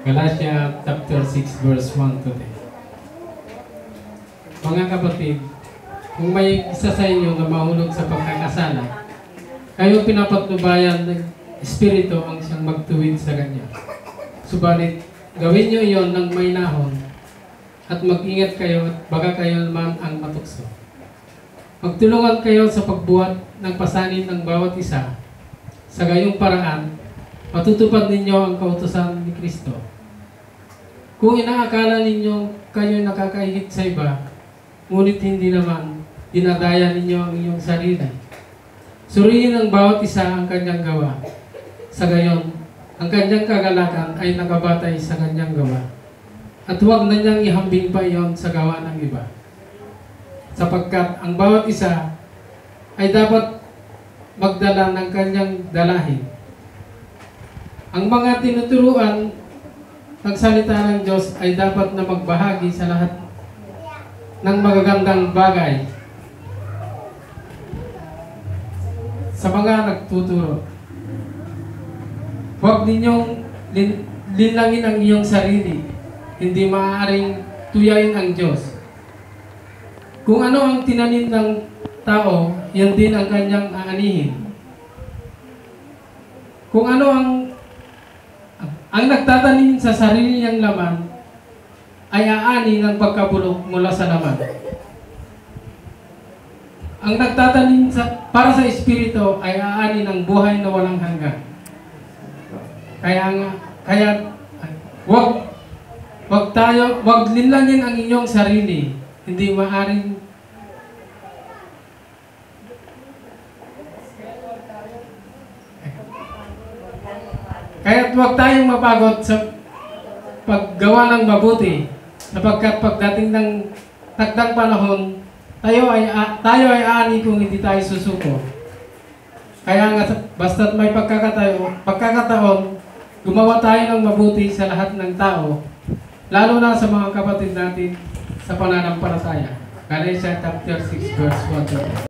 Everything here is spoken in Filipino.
Galatia chapter 6 verse 1 to 10. Mga kapatid, kung may isa sa inyo na mahulog sa pagkakasala, kayo pinapatnubayan ng Espiritu ang siyang magtuwid sa kanya. Subalit, gawin niyo iyon ng may nahon at mag-ingat kayo at baka kayo naman ang matukso. Magtulungan kayo sa pagbuhat ng pasanin ng bawat isa. Sa gayong paraan, matutupad ninyo ang kautusan ni Kristo. Kung inaakala ninyo kayo nakakahigit sa iba, ngunit hindi naman, dinadaya ninyo ang inyong sarili. Suriin ng bawat isa ang kanyang gawa. Sa gayon, ang kanyang kagalakan ay nakabatay sa kanyang gawa. At huwag na niyang ihambing pa iyon sa gawa ng iba. Sapagkat ang bawat isa ay dapat magdala ng kanyang dalahin. Ang mga tinuturuan ng salita ng Diyos ay dapat na magbahagi sa lahat ng magagandang bagay sa mga nagtuturo. Huwag ninyong linlangin ang iyong sarili. Hindi maaaring tuyain ang Diyos. Kung ano ang tinanim ng tao, yan din ang kanyang aanihin. Kung ano ang nagtatanim sa sarili niyang laman, ay aani ng pagkabulok mula sa laman. Ang nagtatanim para sa Espiritu ay aani ng buhay na walang hanggan. Kaya wag linlangin ang inyong sarili. Hindi maaring kaya't huwag tayong mapagod sa paggawa ng mabuti, sapagkat pagdating ng takdang panahon, tayo ay aani kung hindi tayo susuko. Kaya nga, basta't may pagkakataon, gumawa tayo ng mabuti sa lahat ng tao, lalo na sa mga kapatid natin sa pananampalataya. Galatia chapter 6 verse 1.